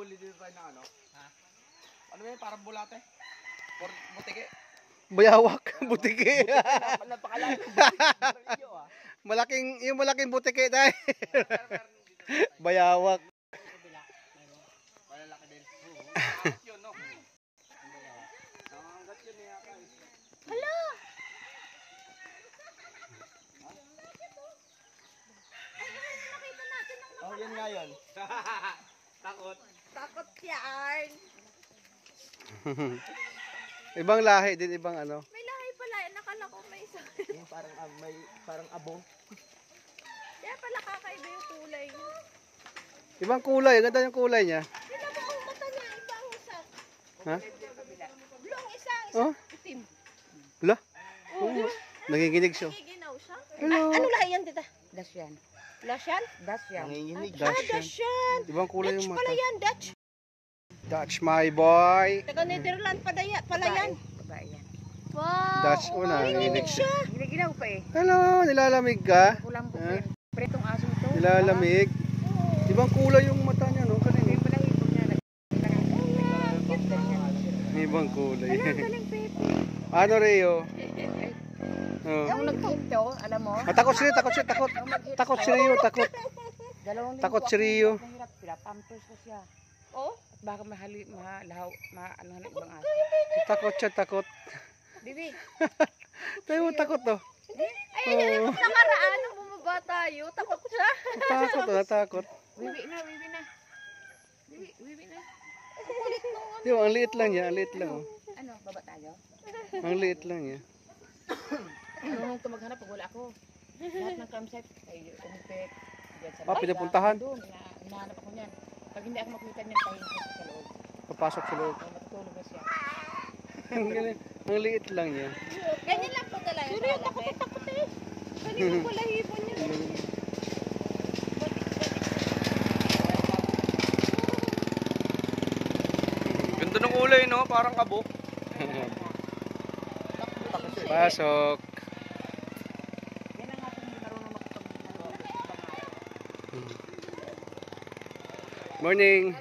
huli dito tayo na ano? Ha? Ano ba yun? Parang bulate? Butike? Bayawak, butike. Napakalayo. Yung malaking butike tayo. Bayawak. Malalaki din. Yun, no? Nangangat yun niya. Hala! Oh, yun nga yun. Takot. Takot yan. Ibang lahi din, ibang ano. May lahi pala. Nakala ko may isa. Yung parang abo. Kaya pala kakaiba yung kulay niya. Ibang kulay, ganda yung kulay niya. Tignan mo ang mata niya. Iba ang isa. Ha? Blong isa. Oh? Itim. Hala? Oo. Nanginginig siya. Nagiginaw siya. Hello. Ano lahi yan, tita? Dasyan. Lasyan? Dasyan. Nanginginig. Dutch yan. Dasyan. Ibang kulay Dutch yung pala mata. yan, Dutch. Dutch, my boy. Taga Netherlands pala yan. Babae yan. Wow. Dutch, una, Nanginginig siya. Ginaginaw pa eh. Hello, nilalamig ka? Kulang po rin. Pretong aso ito. Nilalamig. Ibang kulay yung mata niya, no? Kanina. Yung balahibog niya. Ibang kulay. Galing, Pepe. Ano, Rio? Oh. Yung nagkinto, alam mo? Takot si Rio, takot. Takot si Rio, takot. Dalawang Takot linggo si Rio. ako mahirap sila. Pampers ko siya. Oh? At baka mahalaw, ano na ibang aso. Takot siya, takot. Bibi. Tayo mo takot, no? Ay, nakaraan nung bumaba tayo. Takot siya. Takot. Bibi na. Bibi na. Di ba, ang liit lang niya, ang liit lang. Oh. Ano, baba tayo? Ang liit lang niya. Ano nung maghanap pag wala ako. Lahat ng campsite ay umipik. Ah, pinapuntahan? Doon, hinahanap ako niyan. Pag hindi ako makita niyan, pahinga ko sa loob. Papasok sa loob. Matutulog na siya. Ang liit lang niya. Ganyan lang po talaga. Sino takot eh. Kanina pala hipon niya. Ganda ng kulay, no? Parang abo. Pasok. Yan ang ating marunong makapag-nalulog sa bangayan. Morning.